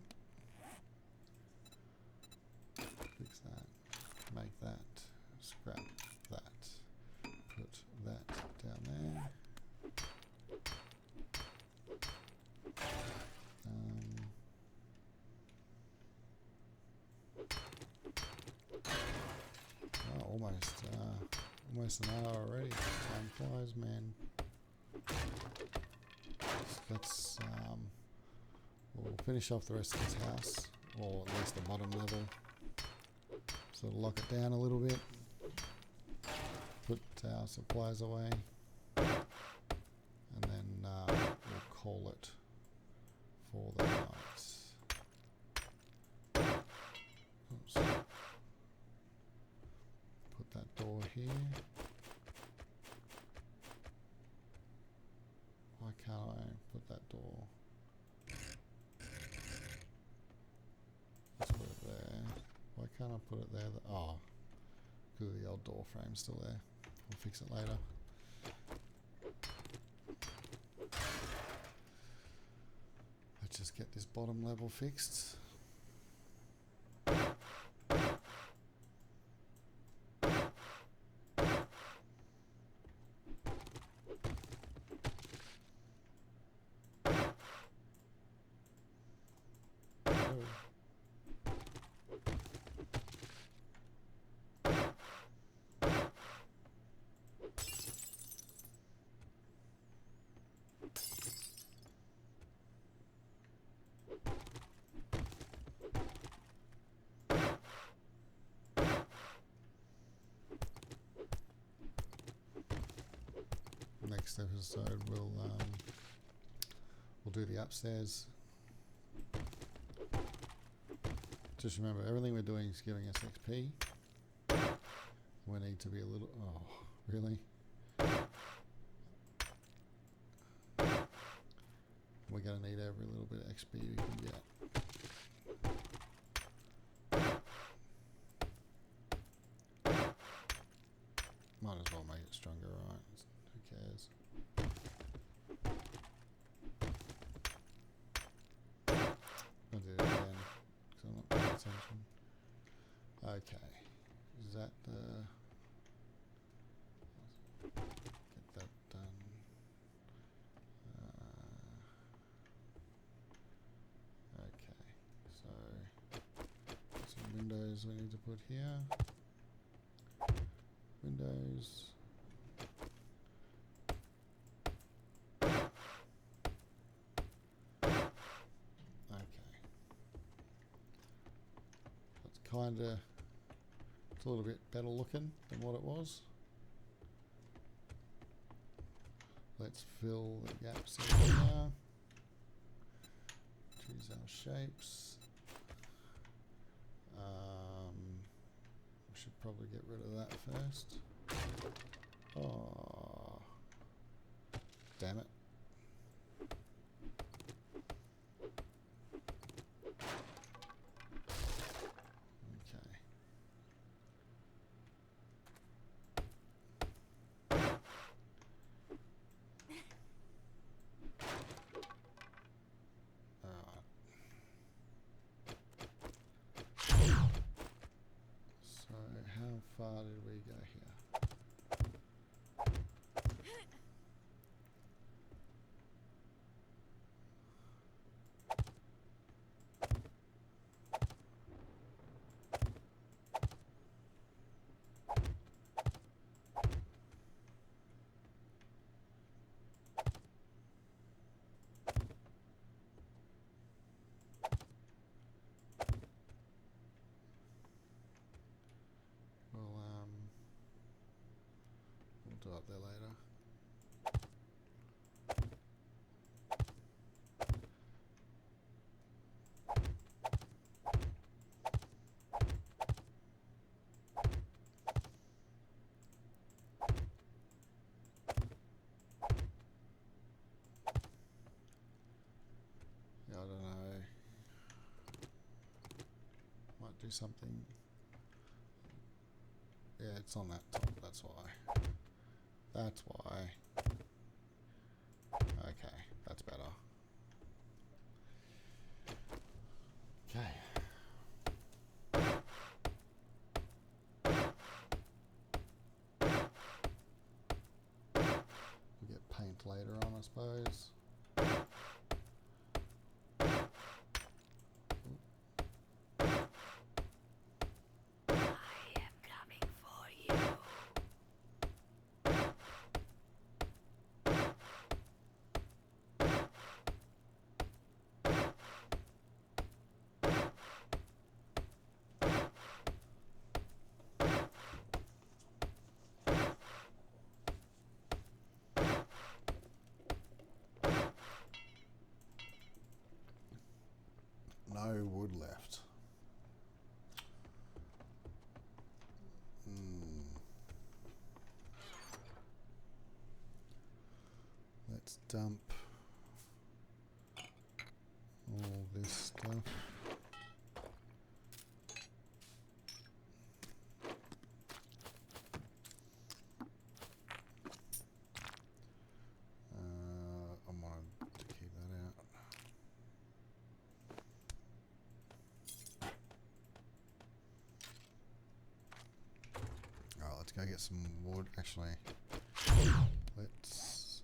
Fix that. Make that. Scrap that. Put that down there. Oh, almost an hour already. Time flies, man. Let's we'll finish off the rest of this house, or at least the bottom level. So lock it down a little bit. Put our supplies away, and then we'll call it for the night. Oops. Put that door here. Why can't I put that door? Let's put it there. Why can't I put it there? Oh, because the old door frame's still there. We'll fix it later. Let's just get this bottom level fixed. next episode we'll do the upstairs. Just remember, everything we're doing is giving us XP. We need to be a little... Oh, really? We're going to need every little bit of XP we can get. Might as well make it stronger, right? Who cares? I'll do it again, because I'm not paying attention. Okay. Is that the... Get that done. Okay. So, some windows we need to put here. Windows. Okay. It's kinda, it's a little bit better looking than what it was. Let's fill the gaps in here. Choose our shapes. We should probably get rid of that first. Oh, damn it. Okay. Alright. So how far did we go here? We'll do up there later. Yeah, I don't know. Might do something. Yeah, it's on that top, that's why. That's why. Okay, that's better. Okay. We'll get paint later on, I suppose. I am coming for you. No wood left. Let's dump all this stuff. I wanted to keep that out. Alright, let's go get some wood. Actually, let's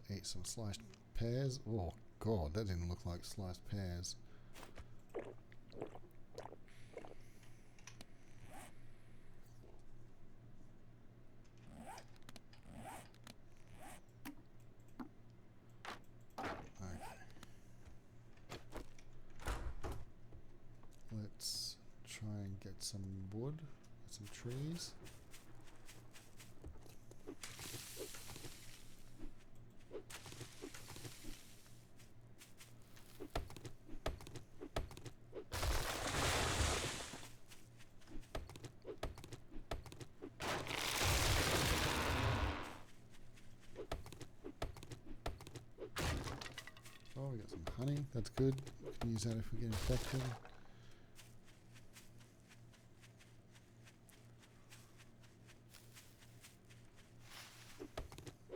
eat some sliced pears. Oh god, that didn't look like sliced pears. Let's try and get some wood. Some trees. Oh, we got some honey. That's good. We can use that if we get infected.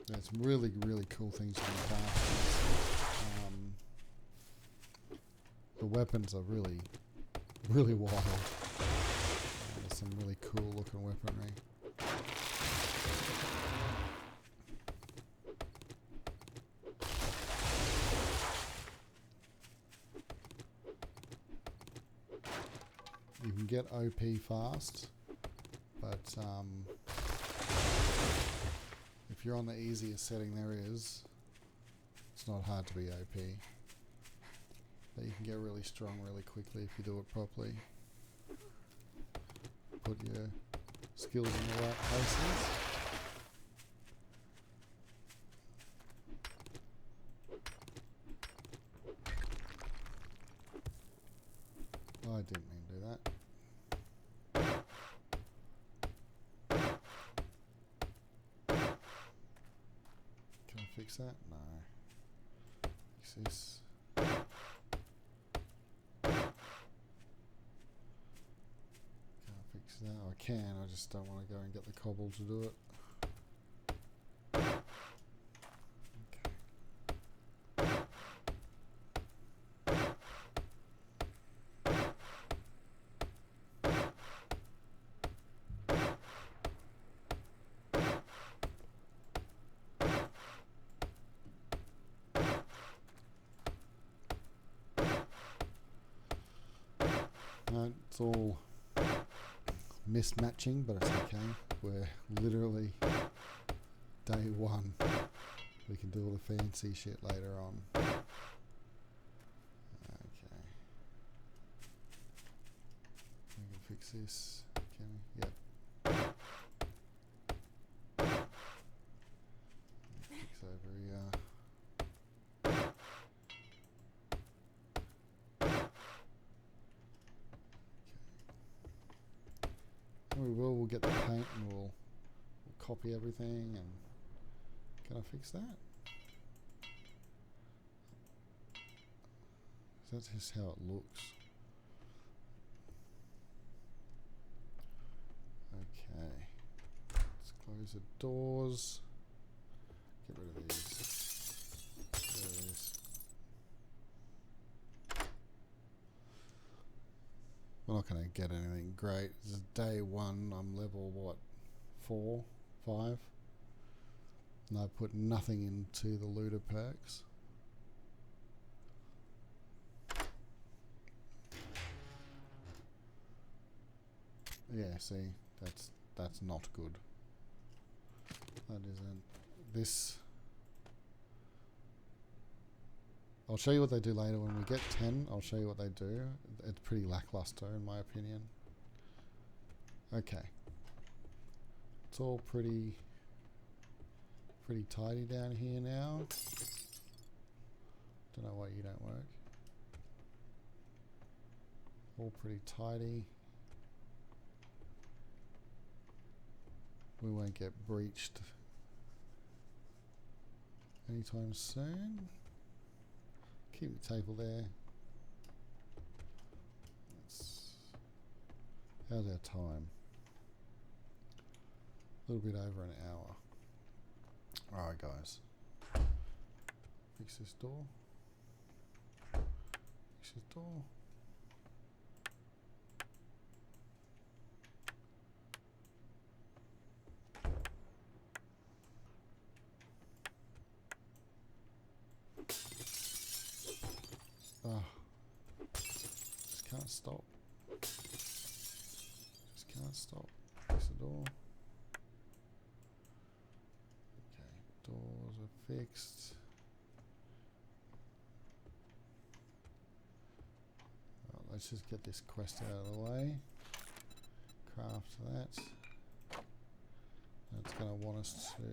There's some really, really cool things in the past. The weapons are really, really wild. There's some really cool looking weaponry. You can get OP fast, but if you're on the easiest setting there is, it's not hard to be OP. But you can get really strong really quickly if you do it properly. Put your skills in the right places. Oh, I didn't mean to do that. Can I fix that? No. Fix this. Can't fix that. I can, I just don't want to go and get the cobble to do it. No, it's all mismatching, but it's okay. We're literally day one. We can do all the fancy shit later on. Okay. We can fix this. Can we? Yep. Fix over here. We'll get the paint and we'll copy everything. And can I fix that? That's just how it looks. Okay. Let's close the doors. Get rid of these. Get rid of this. We're not going to get anything great. This is day one. I'm level, what, 4, 5? And I put nothing into the looter perks. Yeah, see, that's not good. That isn't. This. I'll show you what they do later. When we get 10, I'll show you what they do. It's pretty lackluster in my opinion. Okay. It's all pretty tidy down here now. Don't know why you don't work. All pretty tidy. We won't get breached anytime soon. Keep the table there. How's our time? A little bit over an hour. Alright guys. Fix this door. Fix this door. Just can't stop. Just can't stop. Fix the door. Okay, doors are fixed. Let's just get this quest out of the way. craft that. It's going to want us to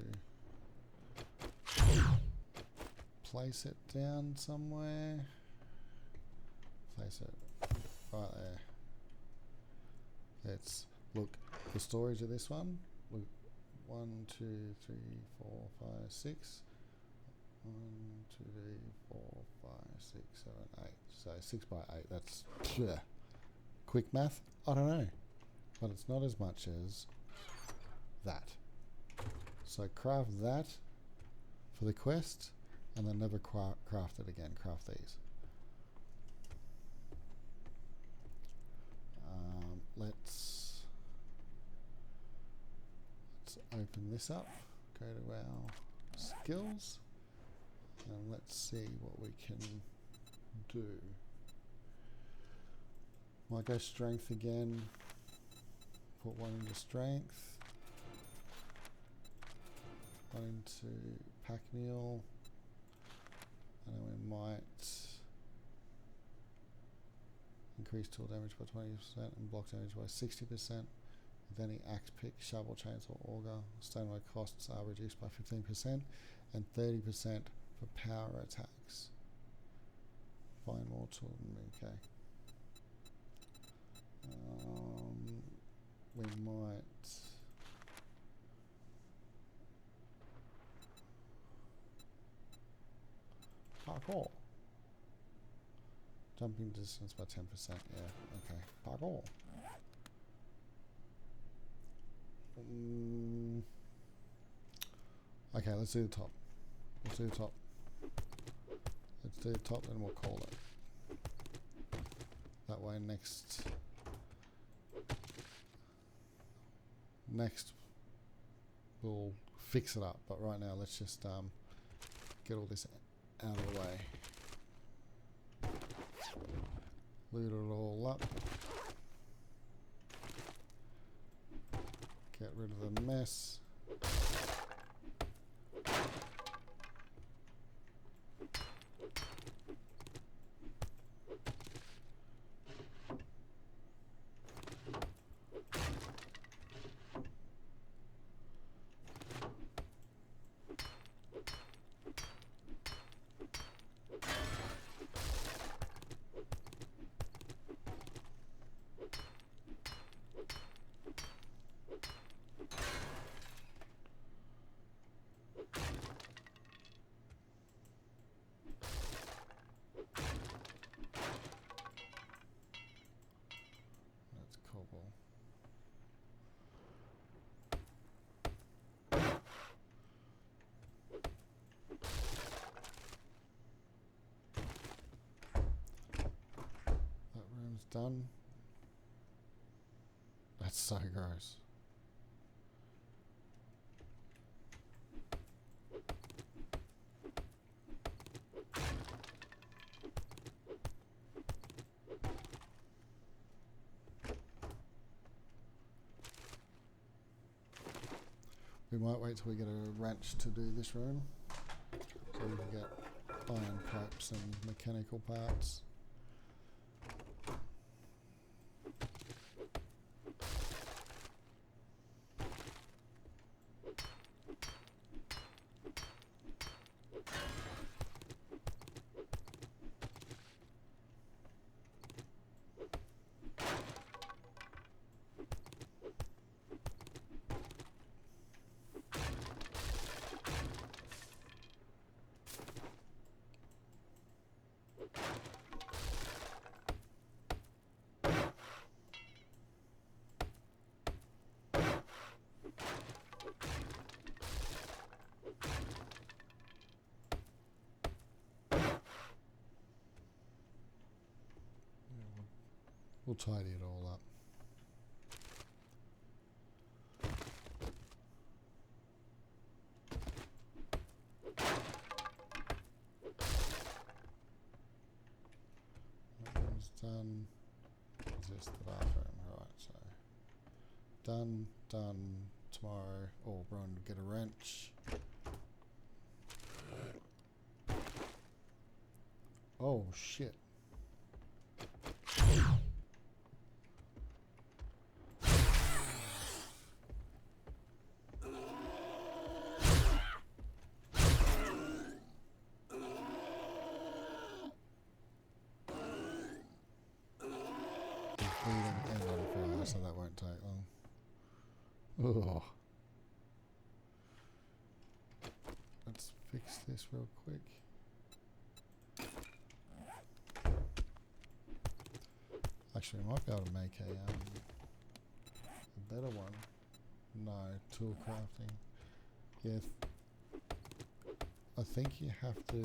place it down somewhere. Place it right there. Let's look the storage of this one. Look, 1, 2, 3, 4, 5, 6. 1, 2, 3, 4, 5, 6, 7, 8. So 6 by 8. That's quick math. I don't know, but it's not as much as that. So craft that for the quest, and then never craft it again. Craft these. Let's open this up. Go to our skills, and let's see what we can do. Might go strength again. Put one into strength. One into pack mule. And then we might increase tool damage by 20% and block damage by 60%. With any axe, pick, shovel, chainsaw, auger, stoneware costs are reduced by 15% and 30% for power attacks. Find more tool. Okay. We might parkour. Jumping distance by 10%. Yeah, okay. Parkour. Okay, let's do the top. Let's do the top. Let's do the top, and we'll call it. That way, next we'll fix it up. But right now, let's just get all this out of the way. Loot it all up. Get rid of the mess. Done. That's so gross. We might wait till we get a wrench to do this room, so we can get iron pipes and mechanical parts. We'll tidy it all up. That one's done. Is this the bathroom? Right, so done. Tomorrow, or run to get a wrench. Oh shit. Oh. Let's fix this real quick. Actually, I might be able to make a better one. No, tool crafting. Yeah, I think you have to.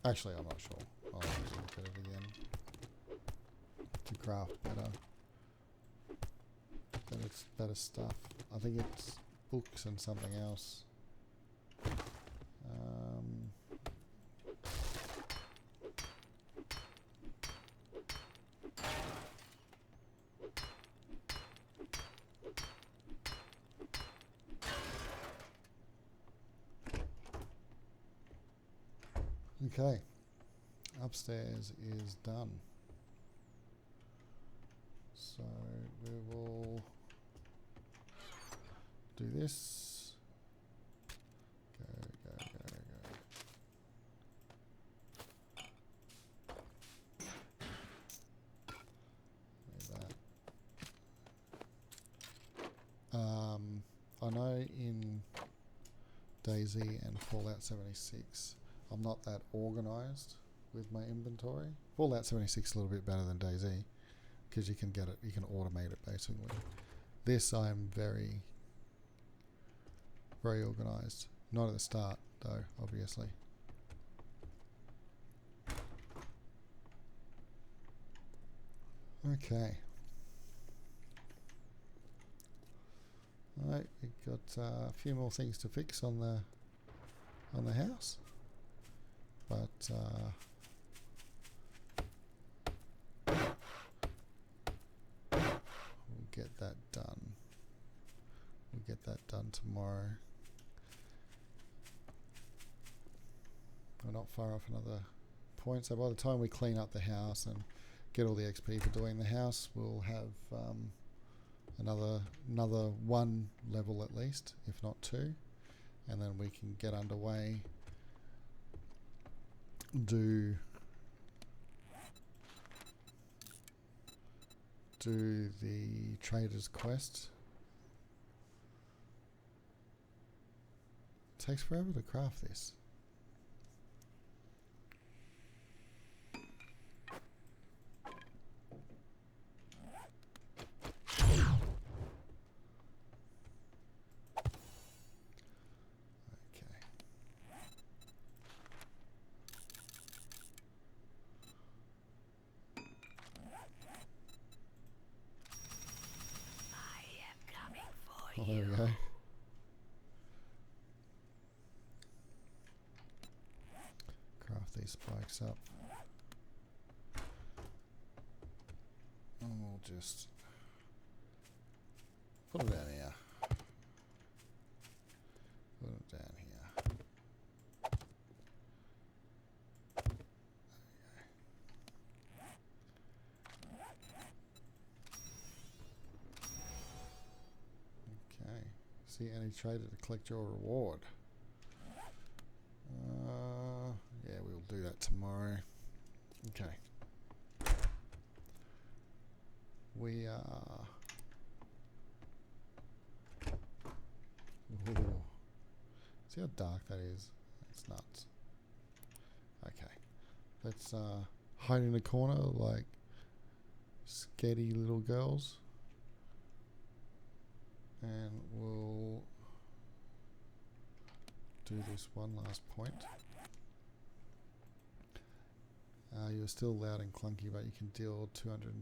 Actually, I'm not sure. I'll have to look at it again to craft better stuff. I think it's books and something else. Okay, upstairs is done. So we will do this. Go. Like that. I know in DayZ and Fallout 76, I'm not that organised with my inventory. Fallout 76 is a little bit better than DayZ because you can automate it basically. This I am very, very organised. Not at the start though, obviously. Okay. Alright, we've got a few more things to fix on the house. But we'll get that done. We'll get that done tomorrow. We're not far off another point, so by the time we clean up the house and get all the XP for doing the house, we'll have another one level at least, if not two, and then we can get underway. Do the trader's quest. It takes forever to craft this. Oh, there we go. Craft these spikes up. And we'll just put them down here. Put them down here. Okay. See any trader to collect your reward. Yeah, we'll do that tomorrow. Okay. We are. Ooh. See how dark that is? It's nuts. Okay. Let's hide in a corner like scaredy little girls. And we'll do this one last point. You're still loud and clunky, but you can deal 20%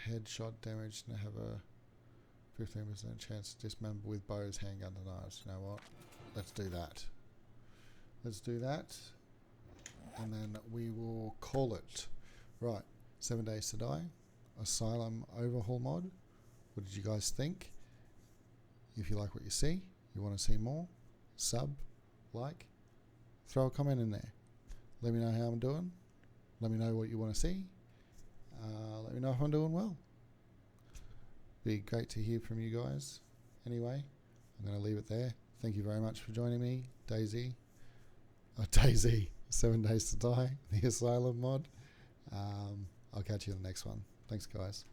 headshot damage and have a 15% chance to dismember with bows, handguns and knives. You know what? Let's do that. Let's do that. And then we will call it. Right. 7 Days to Die. Asylum overhaul mod. What did you guys think? If you like what you see, you want to see more, sub, like, throw a comment in there. Let me know how I'm doing. Let me know what you want to see. Let me know if I'm doing well. Be great to hear from you guys. Anyway, I'm going to leave it there. Thank you very much for joining me. DayZ, 7 Days to Die, the Asylum mod. I'll catch you in the next one. Thanks, guys.